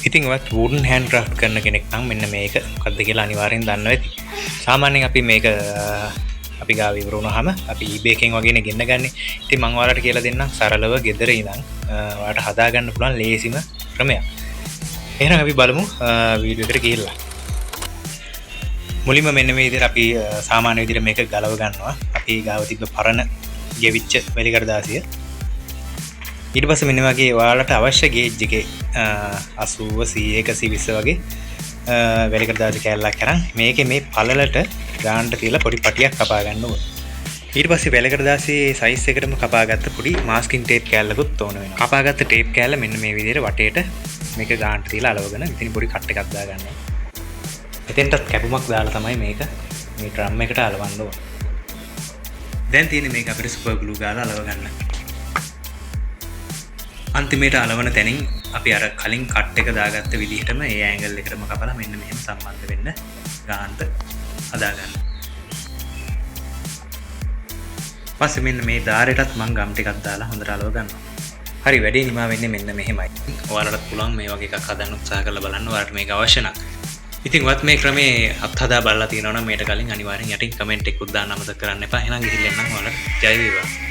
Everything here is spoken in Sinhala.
ඉතින් ඔයත් වුඩන් හෑන්ඩ් ක්‍රාෆ්ට් කරන කෙනෙක් නම් මෙන්න මේක මොකක්ද කියලා අනිවාර්යෙන් දන්නවා ඇති. සාමාන්‍යයෙන් අපි මේක අපි ගාව ඉවර වුණාම අපි eBay එකෙන් වගේනේ ගෙන්න ගන්නේ. ඉතින් මම ඔයාලට කියලා දෙන්නම් සරලව ගෙදර ඉඳන් ඔයාලට හදා ගන්න පුළුවන් ලේසිම ක්‍රමයක්. එහෙනම් අපි බලමු වීඩියෝ එකට ගිහිල්ලා. මුලින්ම මෙන්න මේ විදිහට අපි සාමාන්‍ය විදිහට මේක ගලව ගන්නවා. අපි ගාව තිබ්බ පරණ ගෙවිච්ච වැලි කඩදාසිය. ඊට පස්සේ මෙන්න වගේ ඔයාලට අවශ්‍ය ගේජ් එකේ 80 100 120 වගේ වැලි කඩදාසි කෑල්ලක් අරන් මේකේ මේ පළලට ගානට තියලා පොඩි පටියක් කපා ගන්න ඕනේ. ඊට පස්සේ වැලි කඩදාසියේ සයිස් එකටම කපාගත්ත පොඩි මාස්කින් ටේප් කෑල්ලකුත් ඕන වෙනවා. කපාගත්ත ටේප් කෑල්ල මෙන්න මේ විදිහට වටේට මේක ගානට තියලා අලවගෙන ඉතින් පොඩි කට් එකක් දා ගන්නවා. එතෙන්ටත් කැපුමක් දාලා තමයි මේක මේ ඩ්‍රම් එකට අලවන්න ඕනේ. දැන් තියෙන්නේ මේක අපිට සුපර් ග්ලූ ගාලා අලව ගන්න. අන්තිමේට අලවන තැනින් අපි අර කලින් කට් එක දාගත්ත විදිහටම ඒ ඇන්ගල් එකටම කපලා මෙන්න මෙහෙම සම්බන්ධ වෙන්න ගානට හදා ගන්න. පස්සේ මෙන්න මේ ධාරයටත් මම ගම් ටිකක් දාලා හොඳට අලව ගන්නවා. හරි වැඩේ නිමා වෙන්නේ මෙන්න මෙහෙමයි. ඔයාලටත් පුළුවන් මේ වගේ එකක් හදන්න උත්සාහ කරලා බලන්න ඔයාලට මේක අවශ්‍ය නම්. ඉතින් ඔයත් මේ ක්‍රමේ අත්හදා බලලා තියෙනවා නම් මේට කලින් අනිවාර්යෙන් යටින් කමෙන්ට් එකක් දාන්න අමතක කරන්න එපා. එහෙනම් ගිහින් එන්නම් ඔයාලට ජය වේවා.